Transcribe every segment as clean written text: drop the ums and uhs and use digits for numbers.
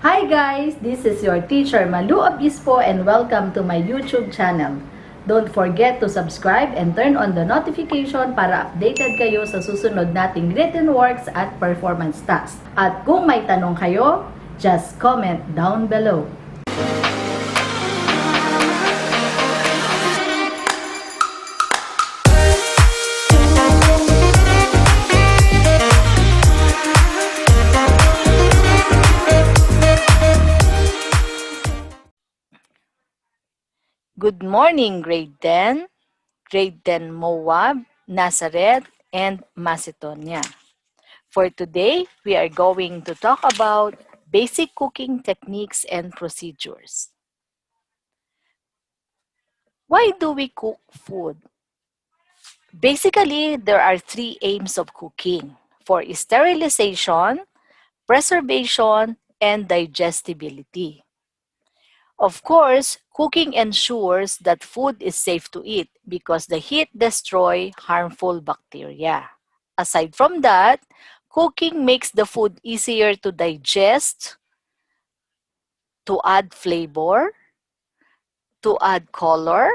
Hi guys! This is your teacher Malou Obispo and welcome to my YouTube channel. Don't forget to subscribe and turn on the notification para updated kayo sa susunod nating written works at performance tasks. At kung may tanong kayo, just comment down below. Good morning, Grade 10, Grade 10 Moab, Nazareth, and Macedonia. For today, we are going to talk about basic cooking techniques and procedures. Why do we cook food? Basically, there are three aims of cooking: for sterilization, preservation, and digestibility. Of course, cooking ensures that food is safe to eat because the heat destroys harmful bacteria. Aside from that, cooking makes the food easier to digest, to add flavor, to add color,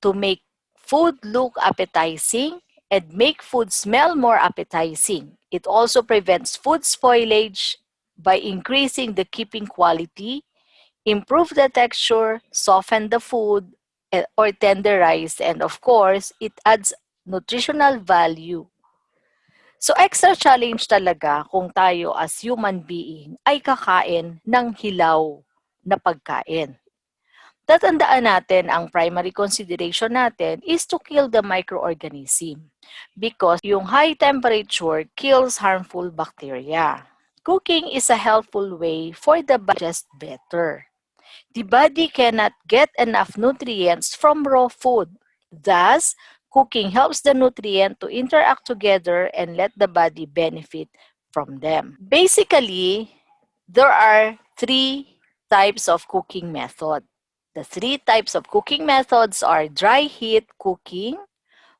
to make food look appetizing, and make food smell more appetizing. It also prevents food spoilage by increasing the keeping quality, improve the texture, soften the food, or tenderize, and of course, it adds nutritional value. So extra challenge talaga kung tayo as human being ay kakain ng hilaw na pagkain. Tatandaan natin ang primary consideration natin is to kill the microorganism because yung high temperature kills harmful bacteria. Cooking is a helpful way for the body to digest better. The body cannot get enough nutrients from raw food. Thus, cooking helps the nutrient to interact together and let the body benefit from them. Basically, there are three types of cooking method. The three types of cooking methods are dry heat cooking,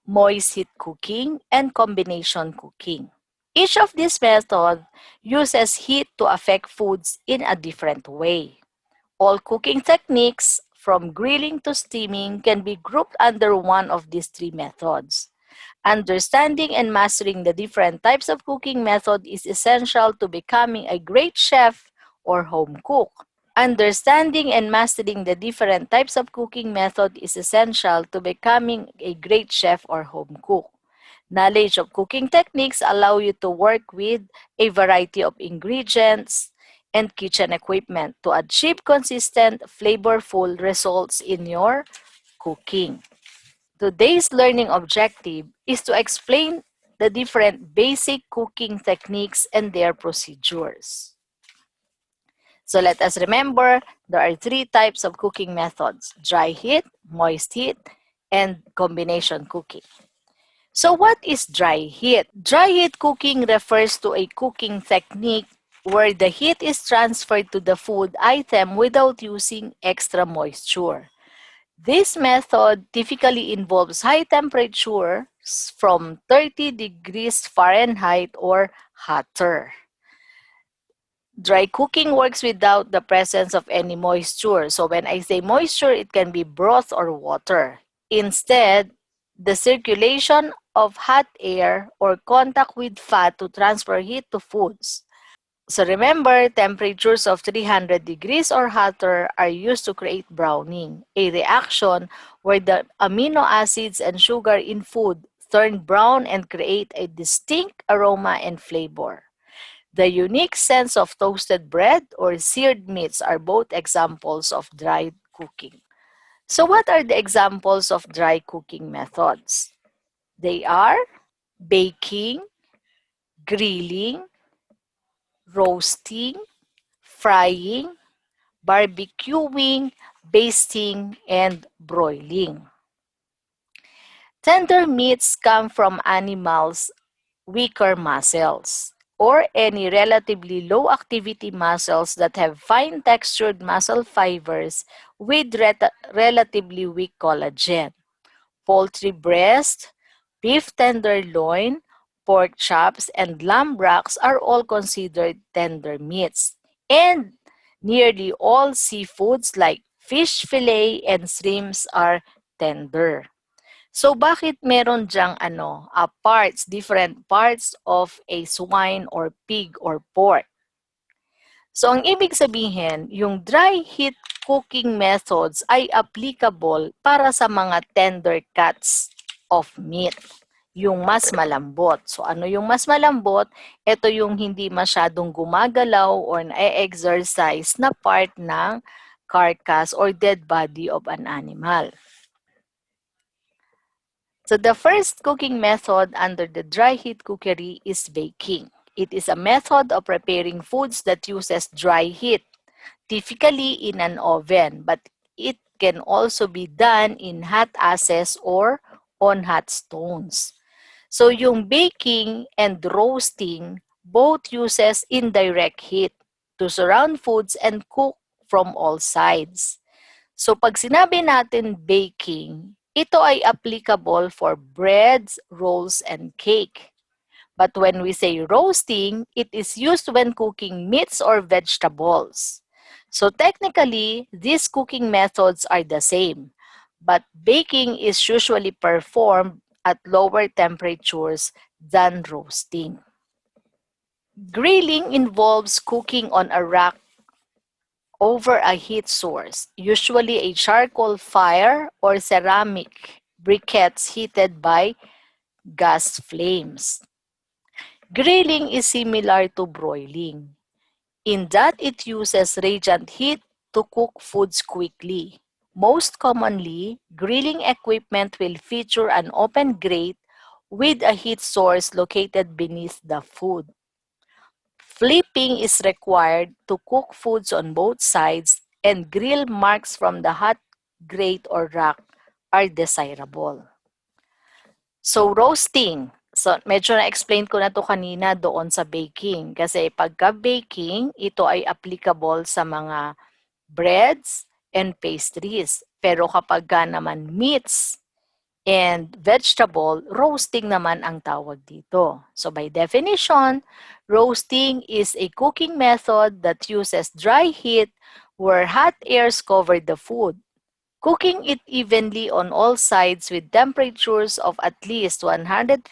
moist heat cooking, and combination cooking. Each of these methods uses heat to affect foods in a different way. All cooking techniques, from grilling to steaming, can be grouped under one of these three methods. Understanding and mastering the different types of cooking method is essential to becoming a great chef or home cook. Understanding and mastering the different types of cooking method is essential to becoming a great chef or home cook. Knowledge of cooking techniques allow you to work with a variety of ingredients and kitchen equipment to achieve consistent, flavorful results in your cooking. Today's learning objective is to explain the different basic cooking techniques and their procedures. So let us remember, there are three types of cooking methods: dry heat, moist heat, and combination cooking. So what is dry heat? Dry heat cooking refers to a cooking technique where the heat is transferred to the food item without using extra moisture. This method typically involves high temperatures from 30 degrees Fahrenheit or hotter. Dry cooking works without the presence of any moisture. So when I say moisture, it can be broth or water. Instead, the circulation of hot air or contact with fat to transfer heat to foods. So remember, temperatures of 300 degrees or hotter are used to create browning, a reaction where the amino acids and sugar in food turn brown and create a distinct aroma and flavor. The unique scents of toasted bread or seared meats are both examples of dry cooking. So what are the examples of dry cooking methods? They are baking, grilling, roasting, frying, barbecuing, basting, and broiling. Tender meats come from animals' weaker muscles or any relatively low-activity muscles that have fine textured muscle fibers with relatively weak collagen. Poultry breast, beef tenderloin, pork chops, and lamb racks are all considered tender meats. And Nearly all seafoods like fish fillet and shrimps are tender. So bakit meron diyang different parts of a swine or pig or pork? So ang ibig sabihin, yung dry heat cooking methods ay applicable para sa mga tender cuts of meat, yung mas malambot. So ano yung mas malambot? Ito yung hindi masyadong gumagalaw or na-exercise na part ng carcass or dead body of an animal. So the first cooking method under the dry heat cookery is baking. It is a method of preparing foods that uses dry heat, typically in an oven, but it can also be done in hot ashes or on hot stones. So yung baking and roasting both uses indirect heat to surround foods and cook from all sides. So pag sinabi natin baking, ito ay applicable for breads, rolls, and cake. But when we say roasting, it is used when cooking meats or vegetables. So technically, these cooking methods are the same, but baking is usually performed at lower temperatures than roasting. Grilling involves cooking on a rack over a heat source, usually a charcoal fire or ceramic briquettes heated by gas flames. Grilling is similar to broiling, in that it uses radiant heat to cook foods quickly. Most commonly, grilling equipment will feature an open grate with a heat source located beneath the food. Flipping is required to cook foods on both sides, and grill marks from the hot grate or rack are desirable. So, roasting. So, medyo na-explain ko na to kanina doon sa baking. Kasi pagka baking, ito ay applicable sa mga breads and pastries. Pero kapag naman meats and vegetable, roasting naman ang tawag dito. So by definition, roasting is a cooking method that uses dry heat where hot airs cover the food. Cooking it evenly on all sides with temperatures of at least 150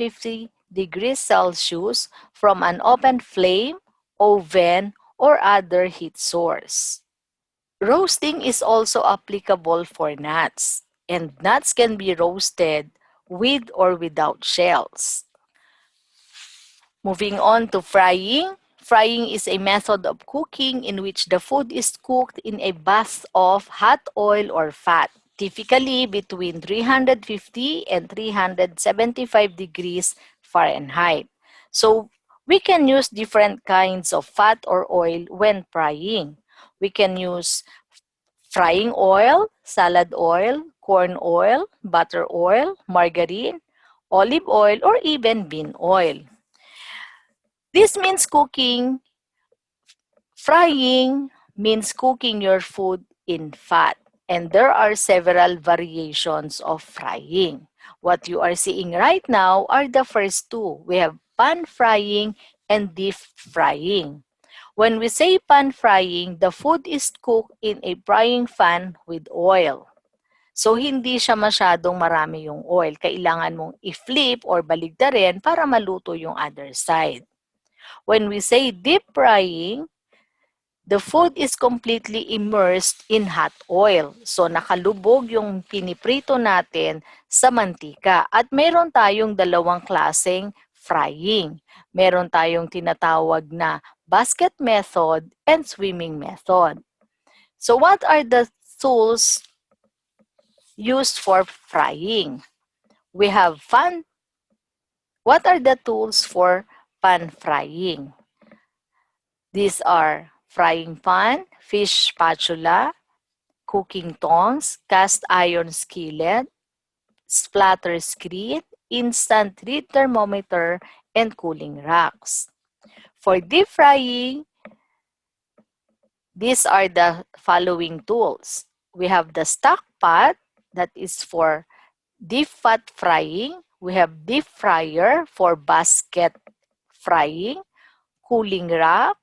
degrees Celsius from an open flame, oven, or other heat source. Roasting is also applicable for nuts, and nuts can be roasted with or without shells. Moving on to frying. Frying is a method of cooking in which the food is cooked in a bath of hot oil or fat, typically between 350 and 375 degrees Fahrenheit. So, we can use different kinds of fat or oil when frying. We can use frying oil, salad oil, corn oil, butter oil, margarine, olive oil, or even bean oil. This means frying means cooking your food in fat. And there are several variations of frying. What you are seeing right now are the first two. We have pan frying and deep frying. When we say pan frying, the food is cooked in a frying pan with oil. So, hindi siya masyadong marami yung oil. Kailangan mong i-flip or baligtarin para maluto yung other side. When we say deep frying, the food is completely immersed in hot oil. So, nakalubog yung piniprito natin sa mantika. At meron tayong dalawang klaseng frying. Meron tayong tinatawag na basket method and swimming method. So, what are the tools used for frying? We have What are the tools for pan frying? These are frying pan, fish spatula, cooking tongs, cast iron skillet, splatter screen, instant heat thermometer, and cooling racks. For deep frying, these are the following tools. We have the stock pot that is for deep fat frying. We have deep fryer for basket frying, cooling rack,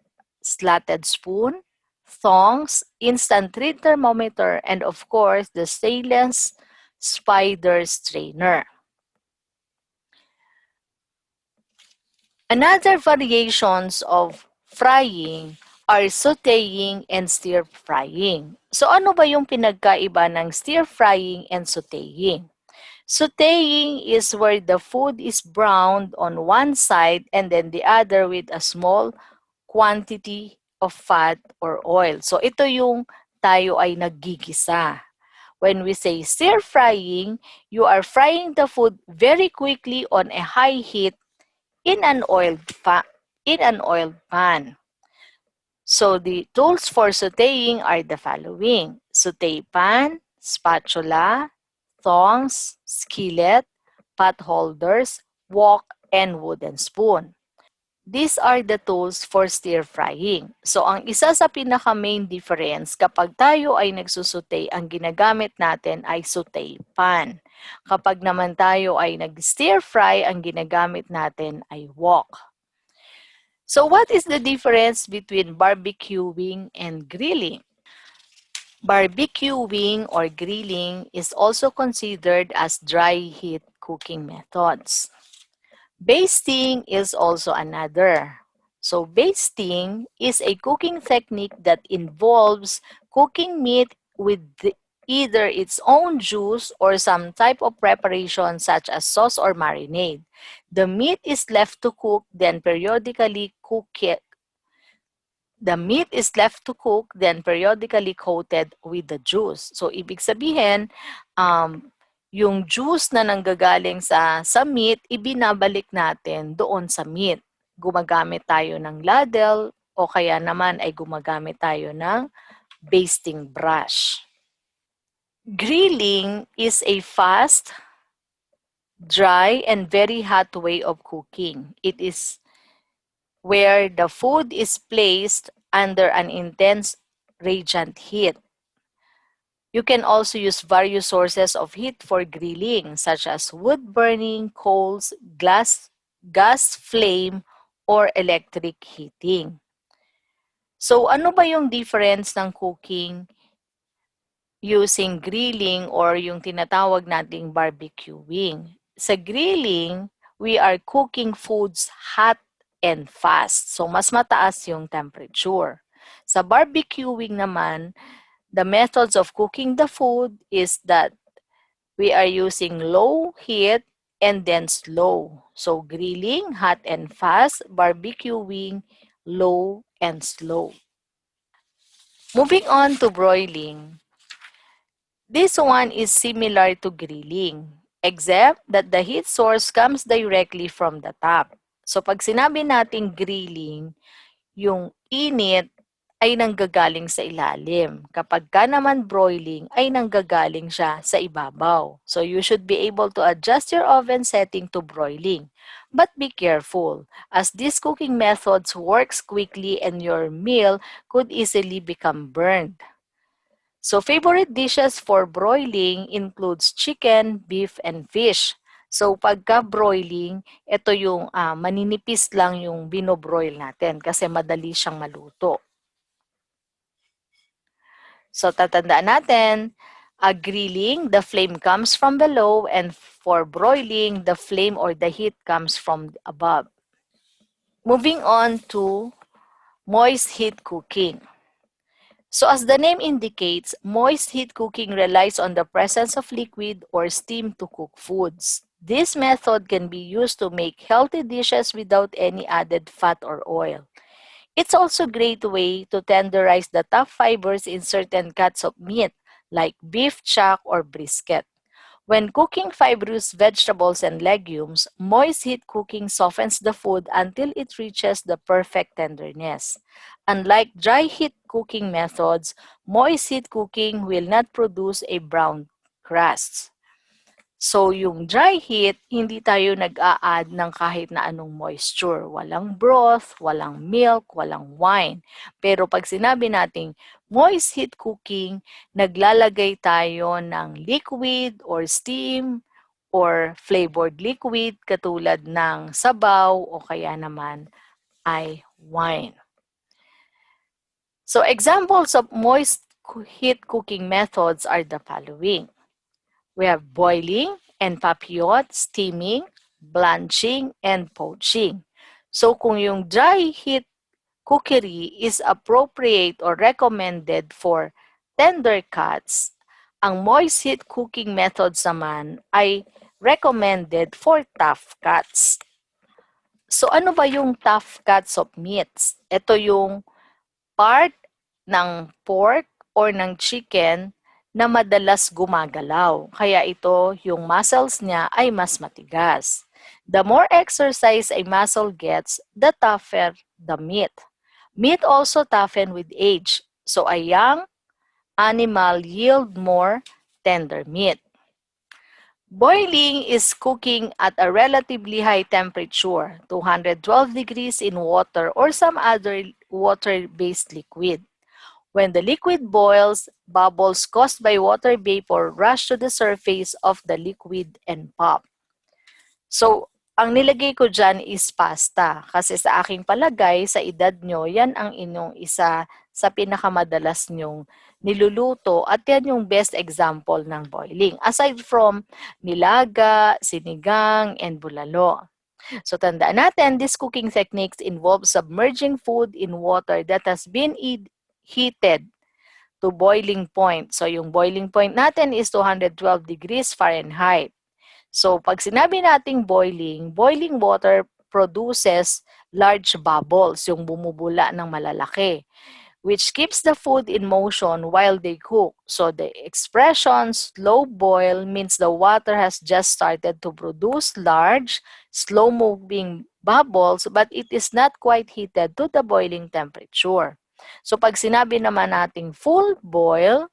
slatted spoon, thongs, instant read thermometer, and of course, the stainless spider strainer. Another variations of frying are sautéing and stir frying. So ano ba yung pinagkaiba ng stir frying and sautéing? Sautéing is where the food is browned on one side and then the other with a small quantity of fat or oil. So ito yung tayo ay naggigisa. When we say stir frying, you are frying the food very quickly on a high heat in an oiled pan. So the tools for sautéing are the following: sauté pan, spatula, tongs, skillet, pot holders, wok, and wooden spoon. These are the tools for stir frying. So ang isa sa pinaka-main difference kapag tayo ay nagsusute, ang ginagamit natin ay sauté pan. Kapag naman tayo ay nag-stir fry, ang ginagamit natin ay wok. So what is the difference between barbecuing and grilling? Barbecuing or grilling is also considered as dry heat cooking methods. Basting is also another. So basting is a cooking technique that involves cooking meat with either its own juice or some type of preparation such as sauce or marinade. The meat is left to cook, then periodically coated with the juice. So, ibig sabihin, yung juice na nanggagaling sa meat, ibinabalik natin doon sa meat. Gumagamit tayo ng ladle o kaya naman ay gumagamit tayo ng basting brush. Grilling is a fast, dry, and very hot way of cooking. It is where the food is placed under an intense radiant heat. You can also use various sources of heat for grilling, such as wood burning, coals, gas flame, or electric heating. So, ano ba yung difference ng cooking using grilling or yung tinatawag nating barbecuing? Sa grilling, we are cooking foods hot and fast. So, mas mataas yung temperature. Sa barbecuing naman, the methods of cooking the food is that we are using low heat and then slow. So, grilling, hot and fast, barbecuing, low and slow. Moving on to broiling. This one is similar to grilling, except that the heat source comes directly from the top. So, pag sinabi nating grilling, yung init ay nanggagaling sa ilalim. Kapag ka naman broiling, ay nanggagaling siya sa ibabaw. So, you should be able to adjust your oven setting to broiling. But be careful, as these cooking methods works quickly and your meal could easily become burned. So, favorite dishes for broiling includes chicken, beef, and fish. So, pagka broiling, ito yung maninipis lang yung binobroil natin kasi madali siyang maluto. So, tatandaan natin, grilling, the flame comes from below, and for broiling, the flame or the heat comes from above. Moving on to moist heat cooking. So as the name indicates, moist heat cooking relies on the presence of liquid or steam to cook foods. This method can be used to make healthy dishes without any added fat or oil. It's also a great way to tenderize the tough fibers in certain cuts of meat, like beef chuck or brisket. When cooking fibrous vegetables and legumes, moist heat cooking softens the food until it reaches the perfect tenderness. Unlike dry heat cooking methods, moist heat cooking will not produce a brown crust. So, yung dry heat, hindi tayo nag-a-add ng kahit na anong moisture. Walang broth, walang milk, walang wine. Pero pag sinabi nating moist heat cooking, naglalagay tayo ng liquid or steam or flavored liquid katulad ng sabaw o kaya naman ay wine. So examples of moist heat cooking methods are the following. We have boiling, enfappiot, steaming, blanching, and poaching. So kung yung dry heat cookery is appropriate or recommended for tender cuts, ang moist heat cooking methods naman ay recommended for tough cuts. So ano ba yung tough cuts of meats? Ito yung part ng pork or ng chicken na madalas gumagalaw. Kaya ito, yung muscles niya ay mas matigas. The more exercise a muscle gets, the tougher the meat. Meat also toughen with age, so a young animal yield more tender meat. Boiling is cooking at a relatively high temperature, 212 degrees in water or some other water-based liquid. When the liquid boils, bubbles caused by water vapor rush to the surface of the liquid and pop. So, ang nilagay ko dyan is pasta. Kasi sa aking palagay, sa edad nyo, yan ang inyong isa sa pinakamadalas nyong niluluto at yan yung best example ng boiling. Aside from nilaga, sinigang, and bulalo. So tandaan natin, these cooking techniques involve submerging food in water that has been heated to boiling point. So yung boiling point natin is 212 degrees Fahrenheit. So pag sinabi nating boiling, boiling water produces large bubbles, yung bumubula ng malalaki, which keeps the food in motion while they cook. So the expression slow boil means the water has just started to produce large, slow-moving bubbles but it is not quite heated to the boiling temperature. So pag sinabi naman nating full boil,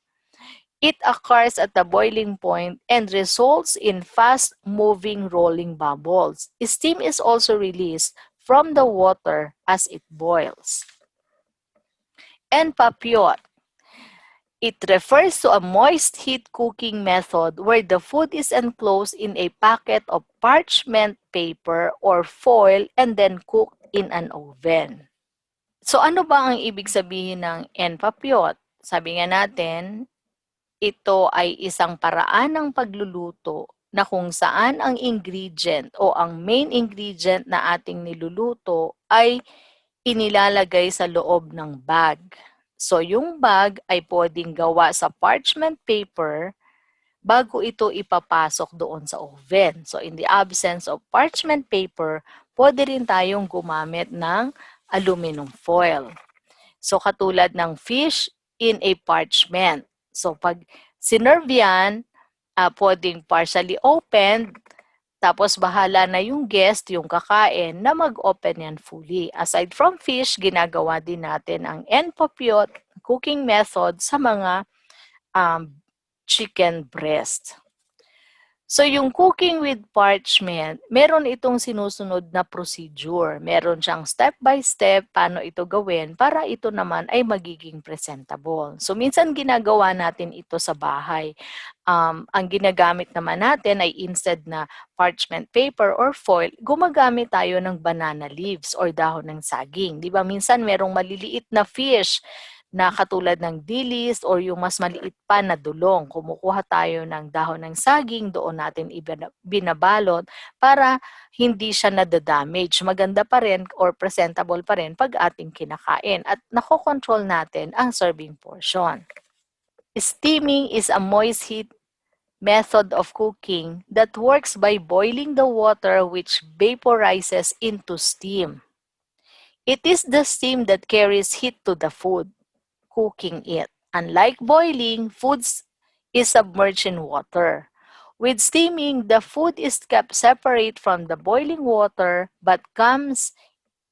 it occurs at the boiling point and results in fast-moving rolling bubbles. Steam is also released from the water as it boils. And papiot. It refers to a moist heat cooking method where the food is enclosed in a packet of parchment paper or foil and then cooked in an oven. So ano ba ang ibig sabihin ng enpapiot? Sabi nga natin, ito ay isang paraan ng pagluluto na kung saan ang ingredient o ang main ingredient na ating niluluto ay inilalagay sa loob ng bag. So yung bag ay pwedeng gawa sa parchment paper bago ito ipapasok doon sa oven. So in the absence of parchment paper, pwede rin tayong gumamit ng aluminum foil. So katulad ng fish in a parchment. So pag sinerve yan, pwedeng partially opened, tapos bahala na yung guest, yung kakain, na mag-open yan fully. Aside from fish, ginagawa din natin ang enpapiot cooking method sa mga chicken breast. So yung cooking with parchment, meron itong sinusunod na procedure. Meron siyang step-by-step paano ito gawin para ito naman ay magiging presentable. So minsan ginagawa natin ito sa bahay. Ang ginagamit naman natin ay instead na parchment paper or foil, gumagamit tayo ng banana leaves or dahon ng saging. Di ba minsan merong maliliit na fish na katulad ng dilis or yung mas maliit pa na dulong. Kumukuha tayo ng dahon ng saging, doon natin binabalot para hindi siya nadadamage. Maganda pa rin or presentable pa rin pag ating kinakain at nakokontrol natin ang serving portion. Steaming is a moist heat method of cooking that works by boiling the water which vaporizes into steam. It is the steam that carries heat to the food, cooking it. Unlike boiling, food is submerged in water. With steaming, the food is kept separate from the boiling water but comes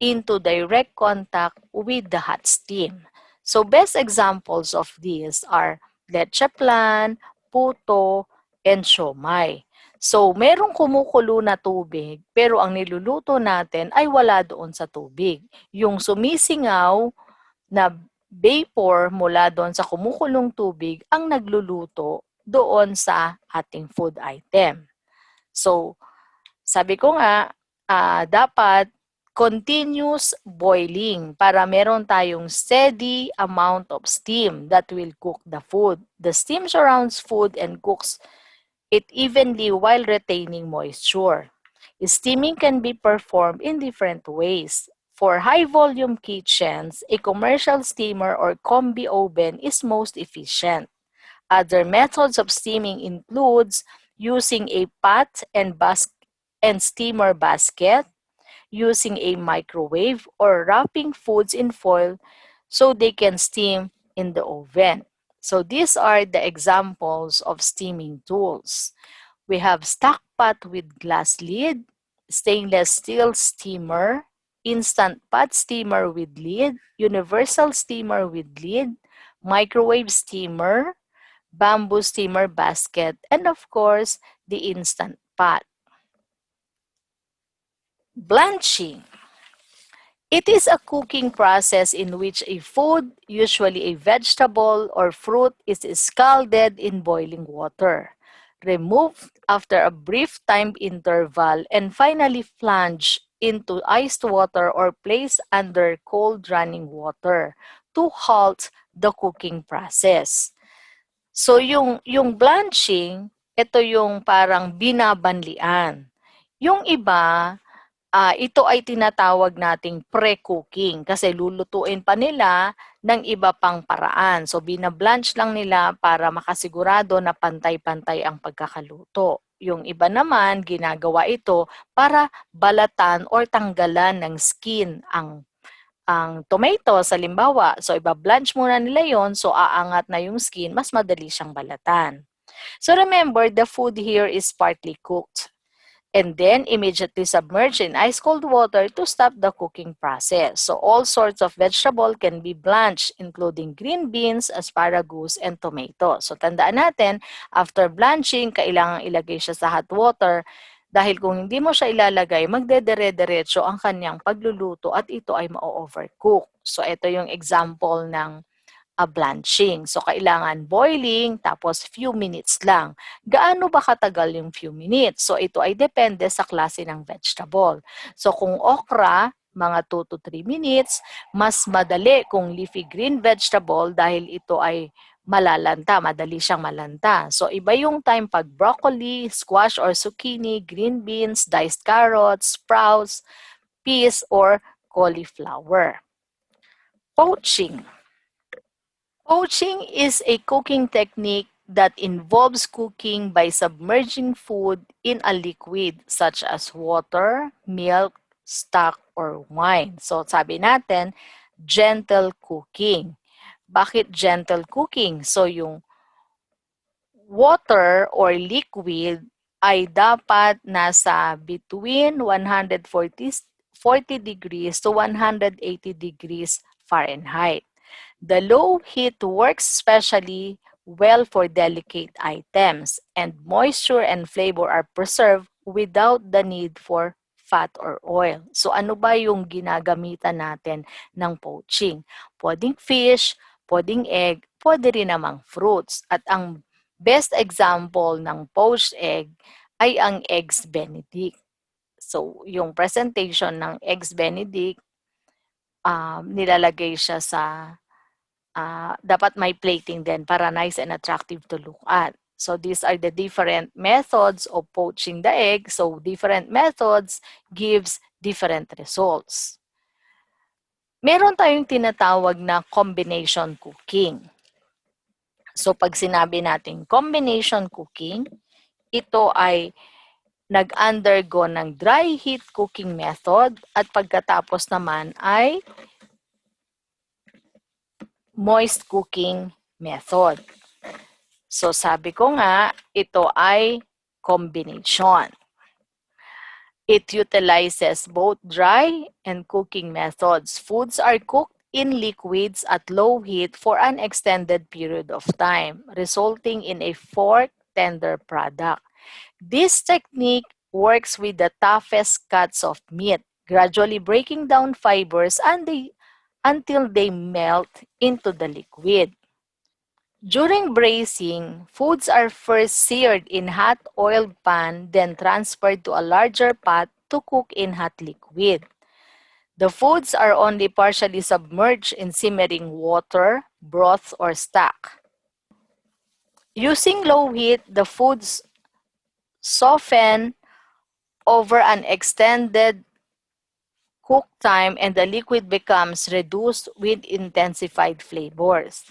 into direct contact with the hot steam. So best examples of these are leche flan, puto, and siomai. So merong kumukulo na tubig pero ang niluluto natin ay wala doon sa tubig. Yung sumisingaw na vapor mula doon sa kumukulong tubig ang nagluluto doon sa ating food item. So, sabi ko nga, dapat continuous boiling para meron tayong steady amount of steam that will cook the food. The steam surrounds food and cooks it evenly while retaining moisture. Steaming can be performed in different ways. For high-volume kitchens, a commercial steamer or combi oven is most efficient. Other methods of steaming includes using a pot and steamer basket, using a microwave, or wrapping foods in foil so they can steam in the oven. So these are the examples of steaming tools. We have stock pot with glass lid, stainless steel steamer, instant pot steamer with lid, universal steamer with lid, microwave steamer, bamboo steamer basket, and of course, the instant pot. Blanching. It is a cooking process in which a food, usually a vegetable or fruit, is scalded in boiling water, removed after a brief time interval, and finally plunged into iced water or placed under cold running water to halt the cooking process. So yung blanching, ito yung parang binabanlian. Yung iba, ito ay tinatawag nating pre-cooking kasi lulutuin pa nila ng iba pang paraan. So binablanch lang nila para makasigurado na pantay-pantay ang pagkakaluto. Yung iba naman, ginagawa ito para balatan or tanggalan ng skin ang tomato sa limbawa. So iba-blanch muna nila yon, so aangat na yung skin, mas madali siyang balatan. So remember, the food here is partly cooked and then immediately submerged in ice cold water to stop the cooking process. So all sorts of vegetable can be blanched, including green beans, asparagus, and tomato. So tandaan natin, after blanching, kailangan ilagay siya sa hot water dahil kung hindi mo siya ilalagay, magdedere-derecho ang kanyang pagluluto at ito ay ma-overcook. So ito yung example ng blanching. So, kailangan boiling, tapos few minutes lang. Gaano ba katagal yung few minutes? So, ito ay depende sa klase ng vegetable. So, kung okra, mga 2 to 3 minutes, mas madali kung leafy green vegetable dahil ito ay malalanta, madali siyang malanta. So, iba yung time pag broccoli, squash or zucchini, green beans, diced carrots, sprouts, peas, or cauliflower. Poaching. Poaching is a cooking technique that involves cooking by submerging food in a liquid such as water, milk, stock, or wine. So sabi natin, gentle cooking. Bakit gentle cooking? So yung water or liquid ay dapat nasa between 140 degrees to 180 degrees Fahrenheit. The low heat works especially well for delicate items, and moisture and flavor are preserved without the need for fat or oil. So ano ba yung ginagamitan natin ng poaching? Pwedeng fish, pwedeng egg, pwede rin namang fruits. At ang best example ng poached egg ay ang Eggs Benedict. So yung presentation ng Eggs Benedict, nilalagay siya sa dapat may plating din para nice and attractive to look at. So these are the different methods of poaching the egg. So different methods gives different results. Meron tayong tinatawag na combination cooking. So pag sinabi natin combination cooking, ito ay nag-undergo ng dry heat cooking method at pagkatapos naman ay moist cooking method. So sabi ko nga, ito ay combination. It utilizes both dry and cooking methods. Foods are cooked in liquids at low heat for an extended period of time, resulting in a fork tender product. This technique works with the toughest cuts of meat, gradually breaking down fibers until they melt into the liquid. During braising, foods are first seared in hot oiled pan, then transferred to a larger pot to cook in hot liquid. The foods are only partially submerged in simmering water, broth, or stock. Using low heat, the foods soften over an extended cook time and the liquid becomes reduced with intensified flavors.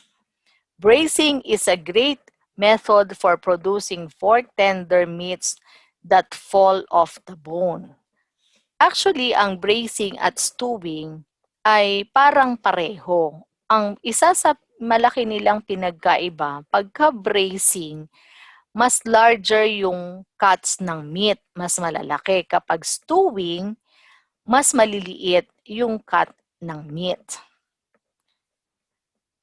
Braising is a great method for producing fork tender meats that fall off the bone. Actually, ang braising at stewing ay parang pareho. Ang isa sa malaki nilang pinagkaiba, pagka braising, mas larger yung cuts ng meat, mas malalaki. Kapag stewing, mas maliliit yung cut ng meat.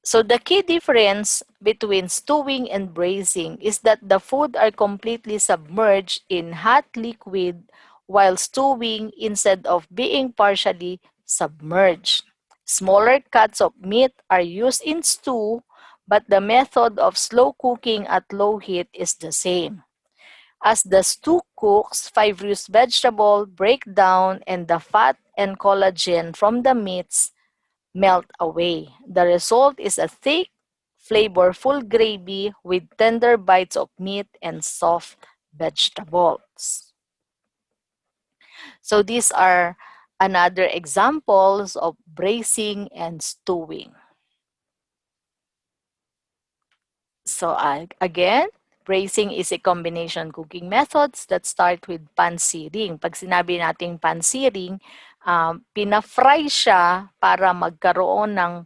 So the key difference between stewing and braising is that the food are completely submerged in hot liquid while stewing instead of being partially submerged. Smaller cuts of meat are used in stew, but the method of slow cooking at low heat is the same. As the stew cooks, fibrous vegetable break down and the fat and collagen from the meats melt away. The result is a thick, flavorful gravy with tender bites of meat and soft vegetables. So these are another examples of braising and stewing. So again, braising is a combination cooking methods that start with pan-searing. Pag sinabi nating pan-searing, pina-fry siya para magkaroon ng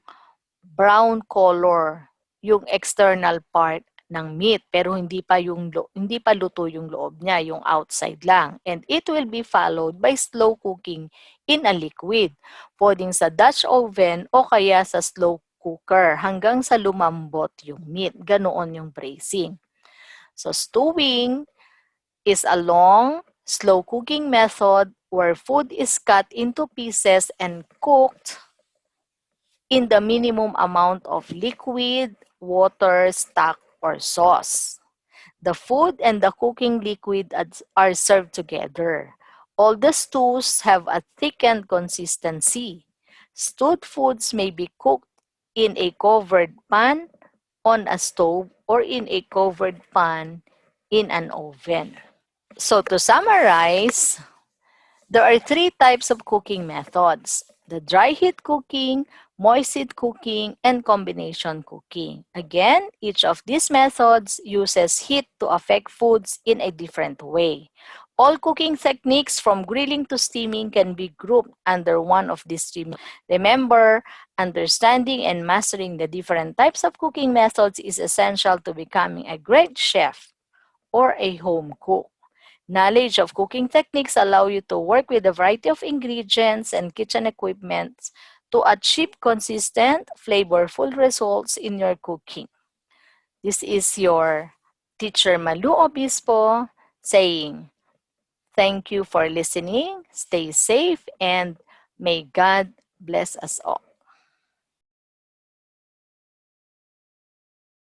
brown color yung external part ng meat pero hindi pa luto yung loob niya, yung outside lang. And it will be followed by slow cooking in a liquid, pwedeng sa Dutch oven o kaya sa slow cooker hanggang sa lumambot yung meat. Ganoon yung braising. So stewing is a long, slow cooking method where food is cut into pieces and cooked in the minimum amount of liquid, water, stock, or sauce. The food and the cooking liquid are served together. All the stews have a thickened consistency. Stewed foods may be cooked in a covered pan on a stove or in a covered pan in an oven. So to summarize, there are three types of cooking methods: the dry heat cooking, moist heat cooking, and combination cooking. Again, each of these methods uses heat to affect foods in a different way. All cooking techniques from grilling to steaming can be grouped under one of these three. Remember, understanding and mastering the different types of cooking methods is essential to becoming a great chef or a home cook. Knowledge of cooking techniques allow you to work with a variety of ingredients and kitchen equipment to achieve consistent, flavorful results in your cooking. This is your teacher Malou Obispo saying, thank you for listening, stay safe, and may God bless us all.